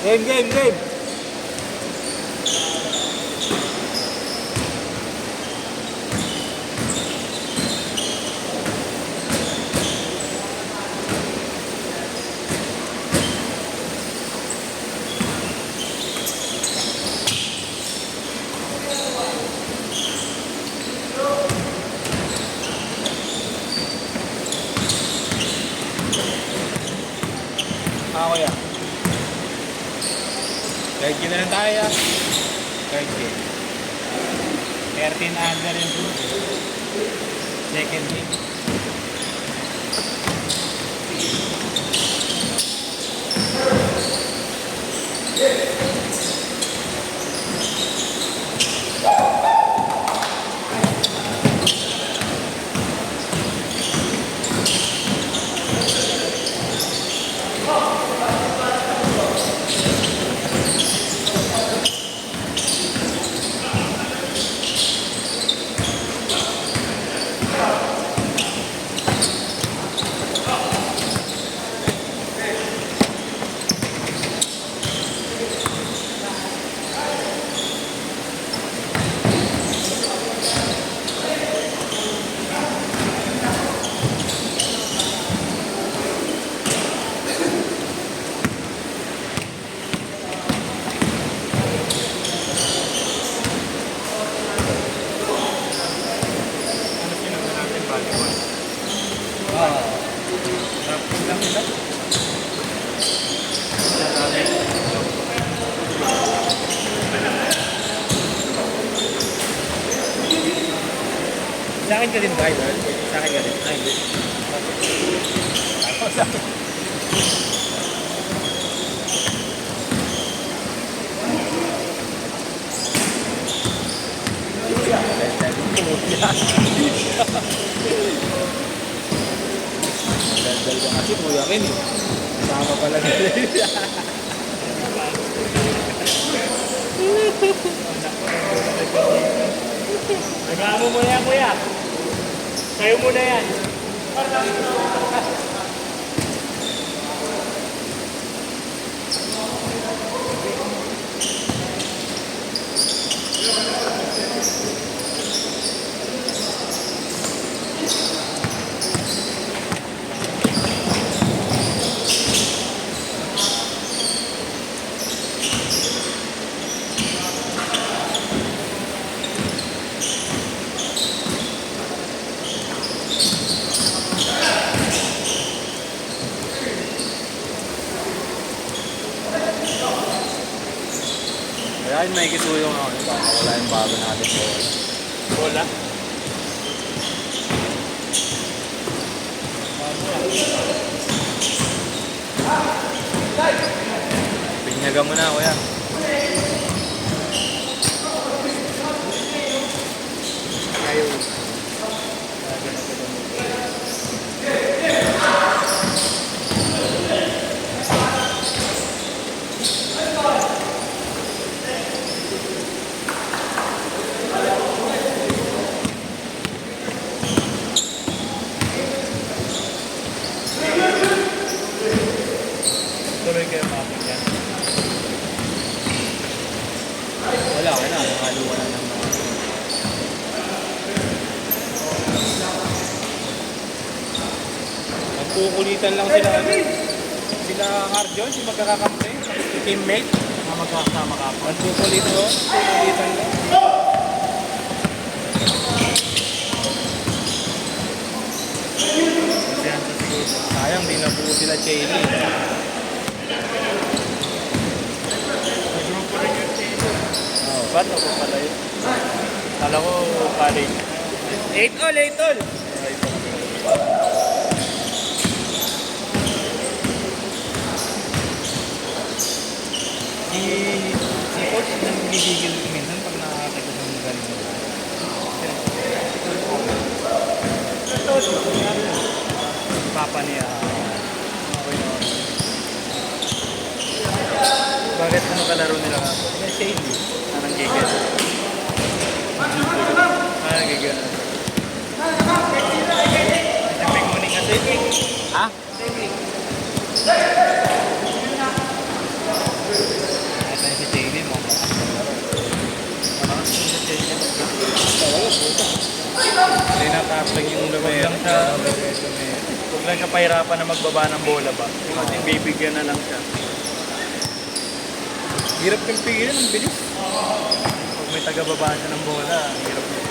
Game, game, game. Ako yan. Guide na lang tayo. Guide. 13 under yung second week. Sa akin ka din ba, Idol? Sa akin ka din. Ay, hindi. Ako sa akin. Daldal ka kasi, Kuya Ken eh. Sama pala nila. Nagamo mo yan, Kuya. Kayo muna yan. Kaya yun may kitulong ako. Baka wala yung bago natin ko. Bola. Pinyaga mo na, Kuya. Ayaw. Tuloy kayo mapin yan. Wala, wala. Nakaluwa na ng mga... Nagkukulitan lang sila. Sila Arjon, si magkakakampi. Si teammate. Mga magkakasama ka po. Nagkukulitan lang. Sayang, di na po sila Cheney. Grupo rin yung team. Oh. Ba't ako pala yun? Kala ko college. 8 all, 8 all. Si coach nagigigil minsan pag nakakita ng galing mo. Papa niya. Okay na. Bakit ano kalaro nila nga? Yung Shady. Anong gigil? Anong gigil? Siyempre kuning kasi. Ha? Mahirap lang yung lumero. Huwag lang huwag lang siya pahirapan na magbaba ng bola ba. Kasi bibigyan na lang siya. Hirap kang pigilan, ang bilis. Pag may taga-baba siya ng bola, ang hirap niya.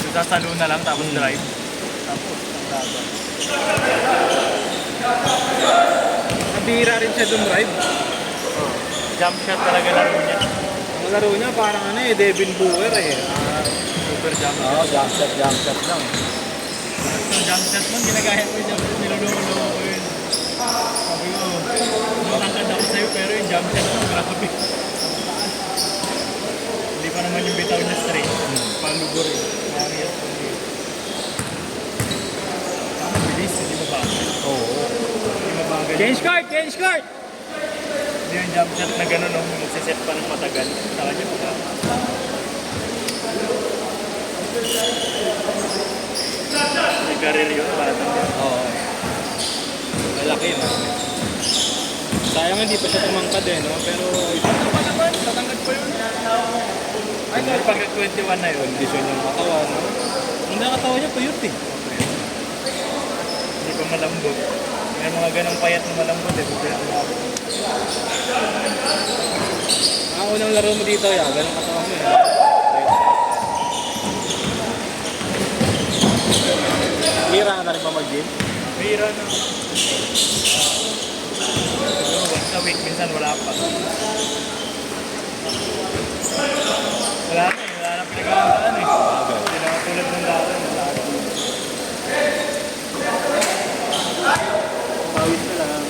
So, sasalo na lang tapos drive. Tapos, ang laban. Nabihira rin siya dumrive. Jump shot talaga laro niya. Ang laro niya parang ano eh, Devin Booker eh. Super jump shot. Oo, jump shot lang. Yung jump shot mo, ginagaya ko yung jump shot, niloloko ko yun. Sabi ko, matangkad ako sa'yo pero yung jump shot mo, grabe. Hindi pa naman yung bitaw niya straight. Palugor eh. Marami yan po niya. Bilis, hindi mabagal. Oo. Hindi mabagal. Change card! Hindi yung jump shot na gano'n, no? Magsiset pa ng matagal. Sa kanya pa. May career yun, bata niya. Oo. Malaki no? Sayang hindi pa siya tumangkad eh, no? Pero Ano pa naman? Tatangkad pa yun. Ay, pag 21 na yun. kondisyon yung katawan, no? Ang nakatawa niya, puyot eh. Hindi pa malambot. May mga ganong payat na malambot eh. Ang unang laro mo dito, ya, ganun katawan mo eh. Hira ka na rin ba mag-gym? Bira na. Siguro once a week, minsan wala pa. Wala na pinag-aabalaan eh. Hindi na tulad ng dati. Wala na. Pawis na lang.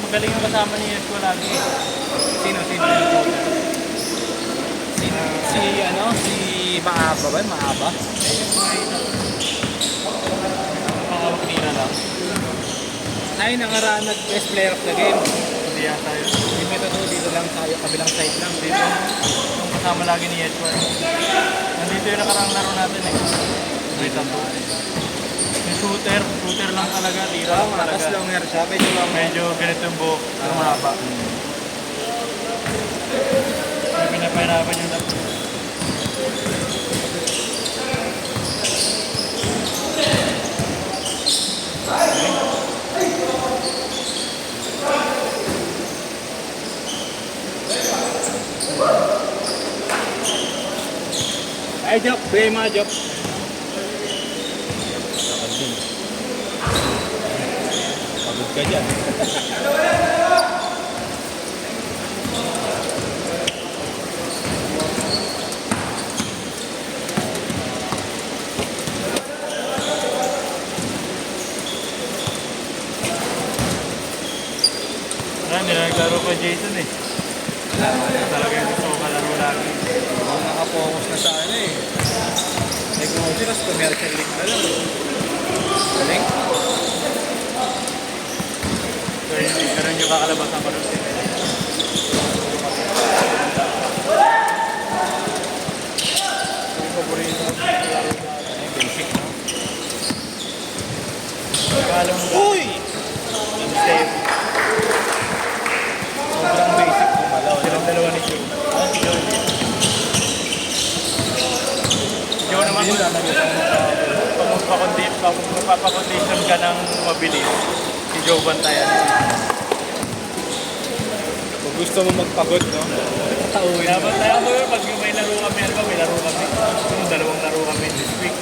Magaling yung kasama ni Yeshua lagi. Sino? Si Maaba ba? Maaba? Pakawak nila lang. Ay, nangaraan best player of the game. Hindi yata yun. Hindi mo ito dito lang tayo, kabilang side lang. Dito, yung kasama lagi ni Yeshua. Nandito yung nakarang laro natin eh. May tato. Yung shooter lang talaga, tira lang talaga. Tapos longer siya, Medyo ganito yung buhok, pero mahaba. May pinapahirapan yung tato. Ay, Jok, bigay mga Jok. Pagod ka dyan. Nilaglaro pa Jason eh. Talaga yung gusto ko kalaro lagi. Nakapokus na sa ano eh. Negosyo, tapos commercial league na lang. Galing. So yun, ganun yung kakalabasan ko nun. Yung paborito ko sa laro lagi. Basic, no? Akala mo ba? Uy! Yung save. Sobrang basic mo malaw. Silang dalawa ni Joe. Joe naman kung magpapakondisyon ka ng mabilis, si Joe bantayan. Kung gusto mo magpagod, no? Tauhin Kaya mo. bantayan mo yun, pag may laro kami, ano ba, may laro kami. Yung dalawang laro kami this week.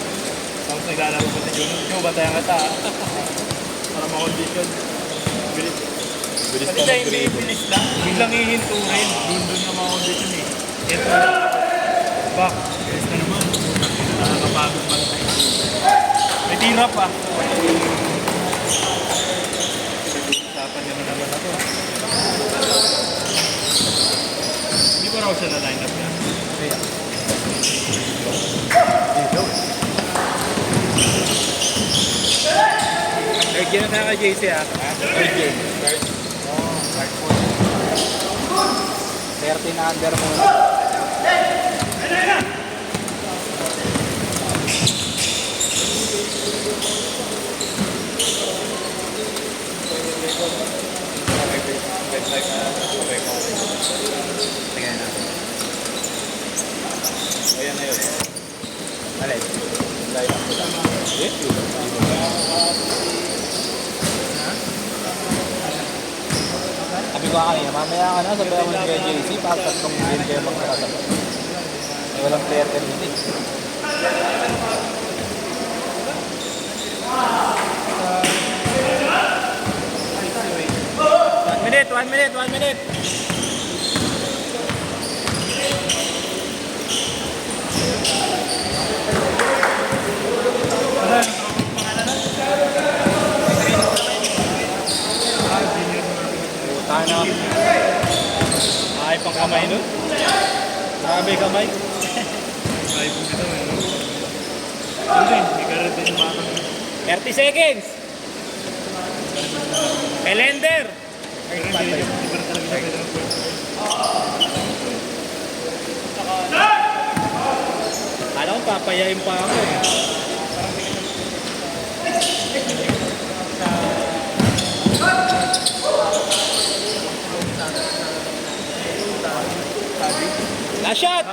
Tapos naglalaro ko si Joe. Joe, bantayan ka ta. Para makondisyon. Bilis. Bilis Pati pa siya hindi mag-dribble. bilis lang. Biglang ihinto rin. Doon na makondisyon eh. Ito lang. Back. Bilis na naman. Nakakapagod man tayo. May tira pa. Usapan niya na naman ako. siya na lineup niya. Kaya. Third game na tayo kay JC ah. Third game. Third. Oh, third point. 13 na under muna. Tingnan natin. Ayan na yun. Alin? Sabi ko kanina, mamaya ka na, sabi ako ni Kuya JC, para tatlong game kayo magkakasabay. Eh, walang player terminate. One minute. Puta na. Ay, pang kamay nun. Grabe kamay. Ay, po dito. Ano din, hindi ka rin din makakang 30 seconds. Calendar. Alam ko papayain pa ako eh. Last shot!